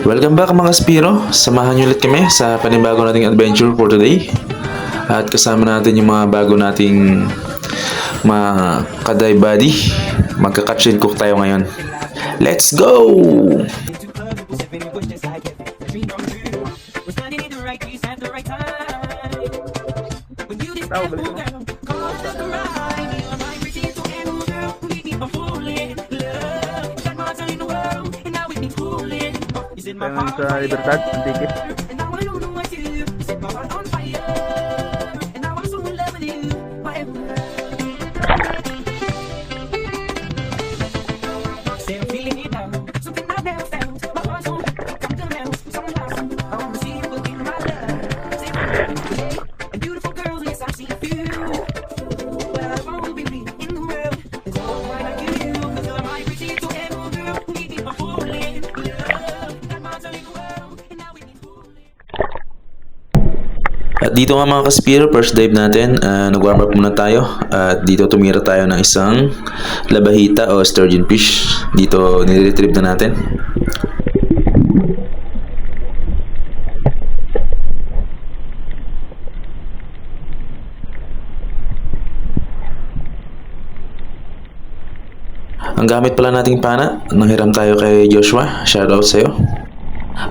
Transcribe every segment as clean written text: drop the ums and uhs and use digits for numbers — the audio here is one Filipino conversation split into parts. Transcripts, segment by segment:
Welcome back mga Spiro. Samahan niyo ulit kami sa panibago nating adventure for today. At kasama natin yung mga bago nating mga kaday buddy. Magka-catch and cook tayo ngayon. Let's go! Yung sa Libertad, Antique. At dito nga mga Kaspiro, first dive natin, nag-warm up muna tayo. At dito tumira tayo ng isang labahita o sturgeon fish. Dito nire-retrieve na natin. Ang gamit pala nating pana, nanghiram tayo kay Joshua. Shoutout sa'yo.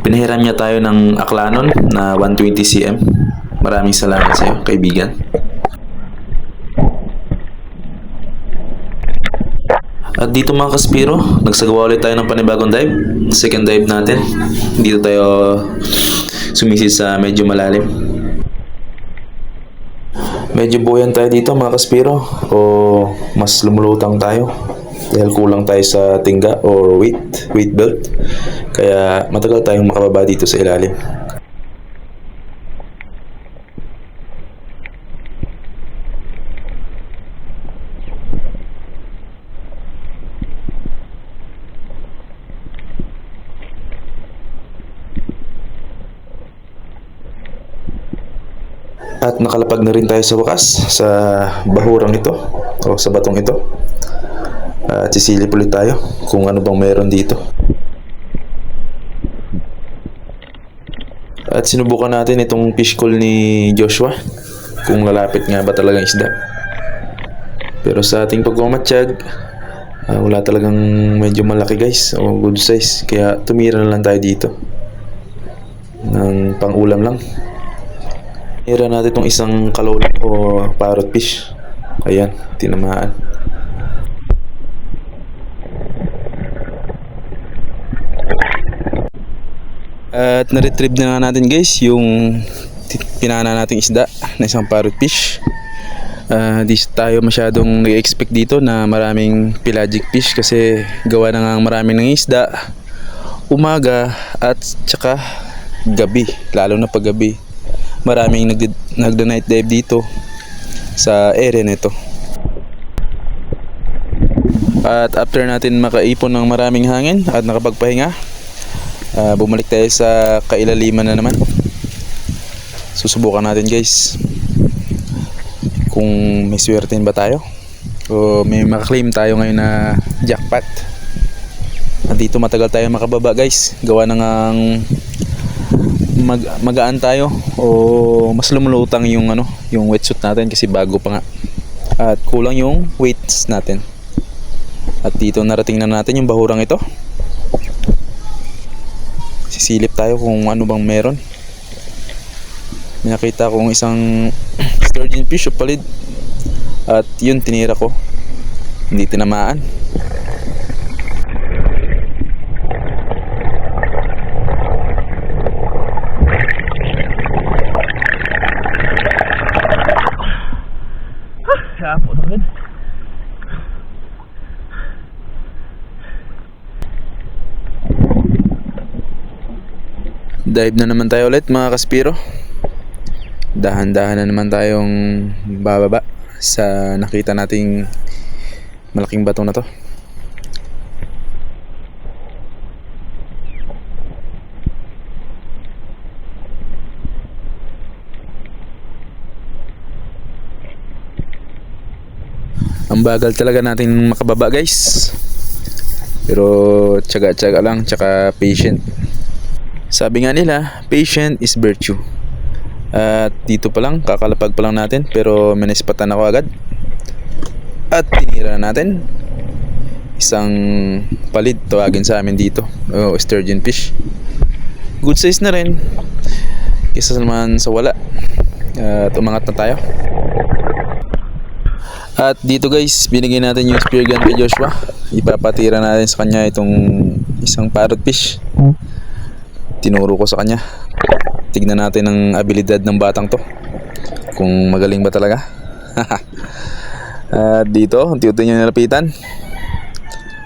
Pinahiram niya tayo ng Aklanon na 120 cm. Maraming salamat sa iyo, kaibigan. At dito mga Kaspiro, nagsagawa ulit tayo ng panibagong dive. Second dive natin. Dito tayo sumisid sa medyo malalim. Medyo buoyan tayo dito mga Kaspiro, o mas lumulutang tayo dahil kulang tayo sa tingga or weight belt. Kaya matagal tayong makababa dito sa ilalim. At nakalapag na rin tayo sa wakas sa bahurang ito o sa batong ito. At sisilip ulit tayo kung ano bang meron dito. At sinubukan natin itong fish call ni Joshua kung lalapit nga ba talagang isda. Pero sa ating pagmamatsyag, wala talagang medyo malaki guys o good size. Kaya tumira na lang tayo dito ng pang-ulam lang. Hira natin itong isang kalawin o parrot fish. Ayan, tinamaan. At na-retrieve na natin guys yung pinana nating isda na isang parrot fish. Di tayo masyadong nag-expect dito na maraming pelagic fish kasi gawa na nga maraming ng isda umaga at tsaka gabi, lalo na pag gabi. Maraming nagda-night dive dito sa area nito. At after natin makaipon ng maraming hangin at nakapagpahinga, bumalik tayo sa kailaliman na naman. Susubukan natin guys kung may swertein ba tayo o may makaklaim tayo ngayon na jackpot. At dito matagal tayo makababa guys, gawa na ngang magaan tayo o mas lumulutang yung yung wetsuit natin kasi bago pa nga at kulang yung weights natin. At dito narating na natin yung bahurang ito. Sisilip tayo kung ano bang meron. May nakita kong isang sturgeon fish o palid at yun tinira ko, hindi tinamaan. Dive na naman tayo ulit mga Kaspiro. Dahan-dahan na naman tayong bababa sa nakita nating malaking bato na to. Ang bagal talaga natin makababa guys. Pero tiyaga-tiyaga lang, tsaka patient. Sabi nga nila, patient is virtue. At dito pa lang, kakalapag pa lang natin, pero minispatan ako agad. At tinira na natin. Isang palit, tawagin sa amin dito. Sturgeon fish. Good size na rin. Kesa naman sa wala. At umangat na tayo. At dito guys, binigay natin yung spear gun kay Joshua. Ipapatira natin sa kanya itong isang parrotfish. Tinuro ko sa kanya. Tignan natin ang abilidad ng batang to. Kung magaling ba talaga. At dito, unti-unti niya nalapitan.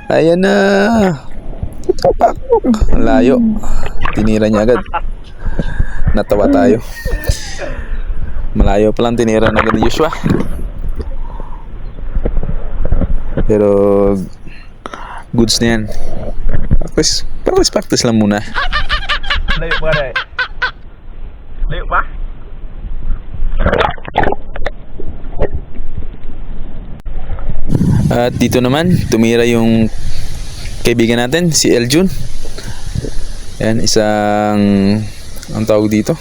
Ayan na. Kapak. Ang layo. Tinira niya agad. Natawa tayo. Malayo pa lang tinira na agad ni Joshua. Pero goods na yan. Practice lang muna. Layo pa rin. Layo pa? At dito naman, tumira yung kaibigan natin, si Eljun. Yan, ang tawag dito,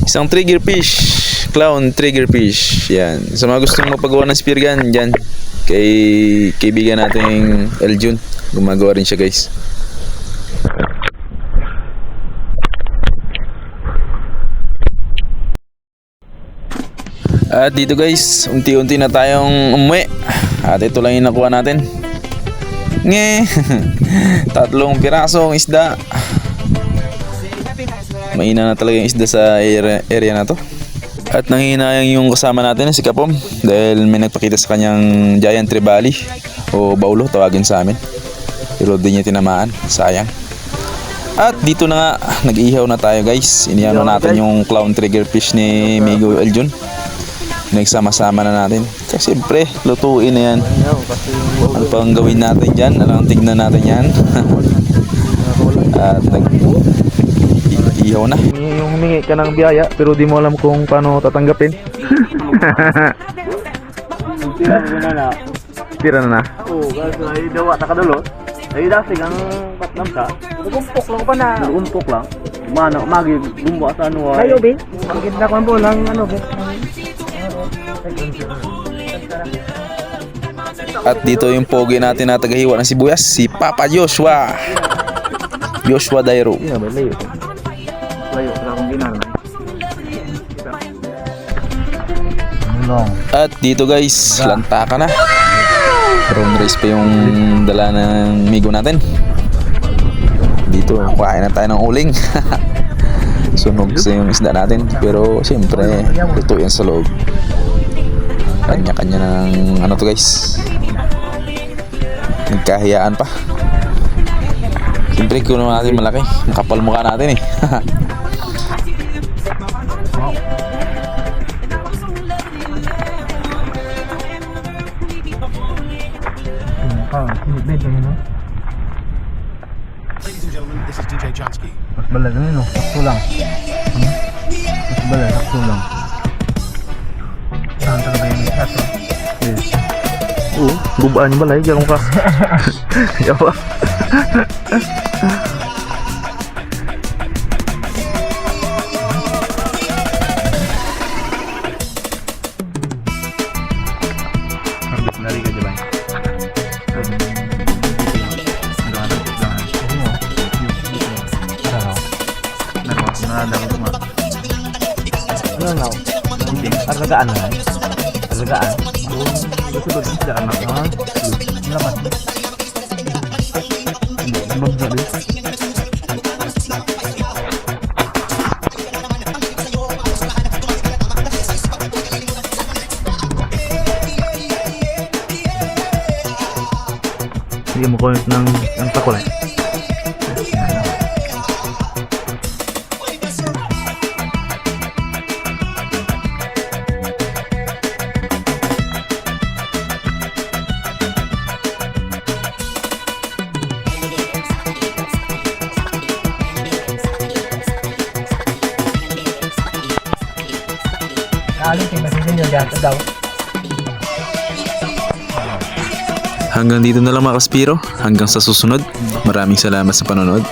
isang trigger fish. Clown trigger fish. Yan. Sa mga gustong mapagawa ng spear gun, dyan kay kaibigan nating Eljun. Gumagawa rin siya guys. At dito guys, unti-unti na tayong umuwi. At ito lang yung nakuha natin. Nge! 3 pirasong isda. Mahina na talaga yung isda sa area na to. At nanghihinayang yung kasama natin si Kapom dahil may nagpakita sa kanyang giant trevally o baulo tawagin sa amin. Pero di niya tinamaan, sayang. At dito na nga, nag-ihaw na tayo guys. Inihano natin yung clown trigger fish ni Migo Eljun. Nagsama-sama na natin. Kasi siyempre, lutuin na yan. Ano pang gawin natin dyan? Alang tignan natin yan. At ihaw na. Yung humingi ka ng biyaya pero di mo alam kung paano tatanggapin. Tira na na. Oo, kasi ay dawa ta kadulot. Ay dasig ang patlam sa. Nagumpok lang pa na. Nagumpok lang. Mana magi bumba sa ano ay. Kayo, Bin? Ang ganda ko po lang, ano, Bin? At dito yung pogi natin na tagahiwa ng sibuyas, si Papa Joshua. Joshua Dairo. Yeah, may layo. Layo sa akong ginana. At dito guys, lanta ka na. Round race pa yung dala ng migo natin. Dito, kuhain na tayo ng uling. Sunog sa yung isda natin. Pero siyempre, luto yan sa loob. Kanya-kanya ng ano to guys. Nagkahiyaan pa. Siyempre, kuno natin malaki. Makapal mukha natin eh. Ladies and gentlemen, this is DJ Jansky. Mas balag na yun, no? Sakto lang. Mas balag, sakto lang. Saan talaga yung sakto? Yes. Oo, bubaan yung balay, gano'n ka. Yawa. Hambit na rin ka dyan. Ano na? Arlagaan na lang. Arlagaan. Gusto ko din sila anak ha? Laman. Magsabi. Hindi mo connect ng takulay. Kaling tingnan din yung dyan daw. Hanggang dito na lang mga kaspiro. Hanggang sa susunod. Maraming salamat sa panonood.